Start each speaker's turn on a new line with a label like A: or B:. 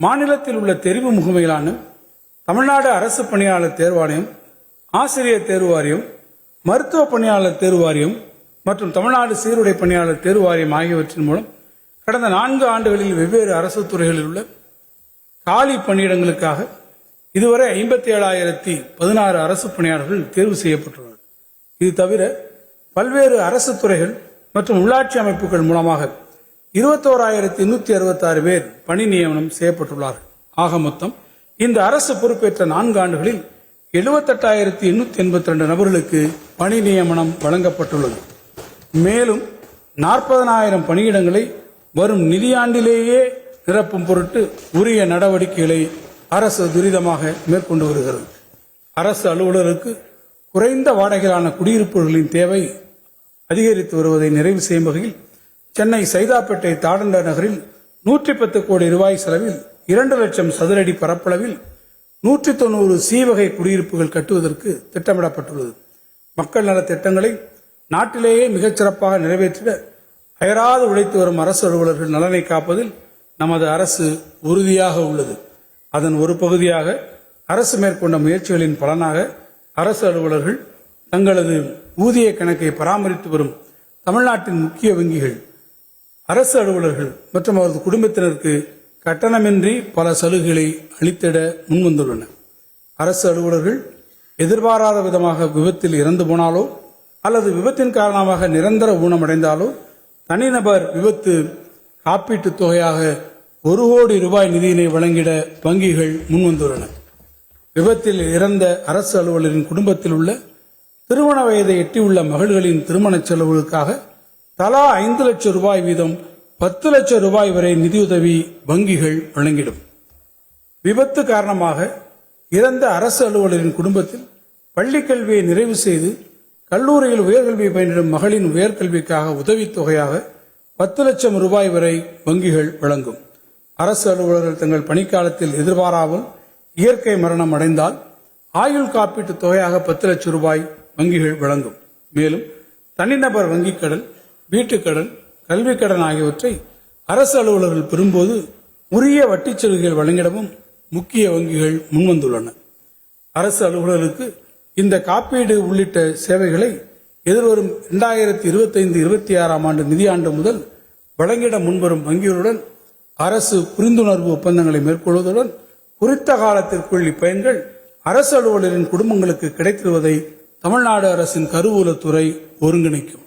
A: மாநிலத்தில் உள்ள தெரிவு முகமைகளான தமிழ்நாடு அரசு பணியாளர் தேர்வாணையம், ஆசிரியர் தேர்வு வாரியம், மருத்துவ பணியாளர் தேர்வு வாரியம் மற்றும் தமிழ்நாடு சீருடை பணியாளர் தேர்வு வாரியம் ஆகியவற்றின் மூலம் கடந்த 4 ஆண்டுகளில் வெவ்வேறு அரசு துறைகளில் உள்ள காலி பணியிடங்களுக்காக இதுவரை 57,016 அரசு பணியாளர்கள் தேர்வு செய்யப்பட்டுள்ளனர். இது தவிர பல்வேறு அரசு துறைகள் மற்றும் உள்ளாட்சி அமைப்புகள் மூலமாக 21,866 பேர் பணி நியமனம் செய்யப்பட்டுள்ளார்கள். ஆக மொத்தம் இந்த அரசு பொறுப்பேற்ற 4 ஆண்டுகளில் 78,882 நபர்களுக்கு பணி நியமனம் வழங்கப்பட்டுள்ளது. மேலும் 40,000 பணியிடங்களை வரும் நிதியாண்டிலேயே நிரப்பும் பொருட்டு உரிய நடவடிக்கைகளை அரசு துரிதமாக மேற்கொண்டு வருகிறது. அரசு அலுவலருக்கு குறைந்த வாடகையிலான குடியிருப்புகளின் தேவை அதிகரித்து வருவதை நிறைவு செய்யும் வகையில் சென்னை சைதாப்பேட்டை தாடண்ட நகரில் 110 கோடி ரூபாய் செலவில் 2 லட்சம் சதுரடி பரப்பளவில் 190 சி வகை குடியிருப்புகள் கட்டுவதற்கு திட்டமிடப்பட்டுள்ளது. மக்கள் நல திட்டங்களை நாட்டிலேயே மிகச்சிறப்பாக நிறைவேற்றிட அயராது உழைத்து வரும் அரசு அலுவலர்கள் நலனை காப்பதில் நமது அரசு உறுதியாக உள்ளது. அதன் ஒரு பகுதியாக அரசு மேற்கொண்ட முயற்சிகளின் பலனாக அரசு அலுவலர்கள் தங்களது ஊதிய கணக்கை பராமரித்து வரும் தமிழ்நாட்டின் முக்கிய வங்கிகள் அரசு அலுவலர்கள் மற்றும் அவரது குடும்பத்தினருக்கு கட்டணமின்றி பல சலுகைகளை அளித்திட முன்வந்துள்ளன. அரசு அலுவலர்கள் எதிர்பாராத விதமாக விபத்தில் இறந்து போனாலோ அல்லது விபத்தின் காரணமாக நிரந்தர ஊனமடைந்தாலோ தனிநபர் விபத்து காப்பீட்டுத் தொகையாக 1 கோடி ரூபாய் நிதியினை வழங்கிட வங்கிகள் முன்வந்துள்ளன. விபத்தில் இறந்த அரசு அலுவலரின் குடும்பத்தில் உள்ள திருமண வயதை எட்டியுள்ள மகள்களின் திருமண செலவுகளுக்காக தலா 5 லட்சம் ரூபாய் வீதம் 10 லட்சம் ரூபாய் வரை நிதியுதவி வங்கிகள் வழங்கிடும். விபத்து காரணமாக இறந்த அரசு அலுவலரின் குடும்பத்தில் பள்ளிக்கல்வியை நிறைவு செய்து கல்லூரியில் உயர்கல்வி பயின்றும் மகளின் உயர்கல்விக்காக உதவித்தொகையாக 10 லட்சம் ரூபாய் வரை வங்கிகள் வழங்கும். அரசு அலுவலர்கள் தங்கள் பணிக்காலத்தில் எதிர்பாராமல் இயற்கை மரணம் அடைந்தால் ஆயுள் காப்பீட்டு தொகையாக 10 லட்சம் ரூபாய் வங்கிகள் வழங்கும். மேலும் தனிநபர் வங்கிக் கடன், வீட்டுக்கடன், கல்விக் கடன் ஆகியவற்றை அரசு அலுவலர்கள் பெறும்போது உரிய வட்டிச் சலுகைகள் வழங்கிடவும் முக்கிய வங்கிகள் முன்வந்துள்ளன. அரசு அலுவலர்களுக்கு இந்த காப்பீடு உள்ளிட்ட சேவைகளை எதிர்வரும் 2025-26 ஆண்டு நிதியாண்டு முதல் வழங்கிட முன்வரும் வங்கிகளுடன் அரசு புரிந்துணர்வு ஒப்பந்தங்களை மேற்கொள்வதுடன் குறித்த காலத்திற்குள் இப்பயன்கள் அரசு அலுவலரின் குடும்பங்களுக்கு கிடைத்திருவதை தமிழ்நாடு அரசின் கருவூலத்துறை ஒருங்கிணைக்கும்.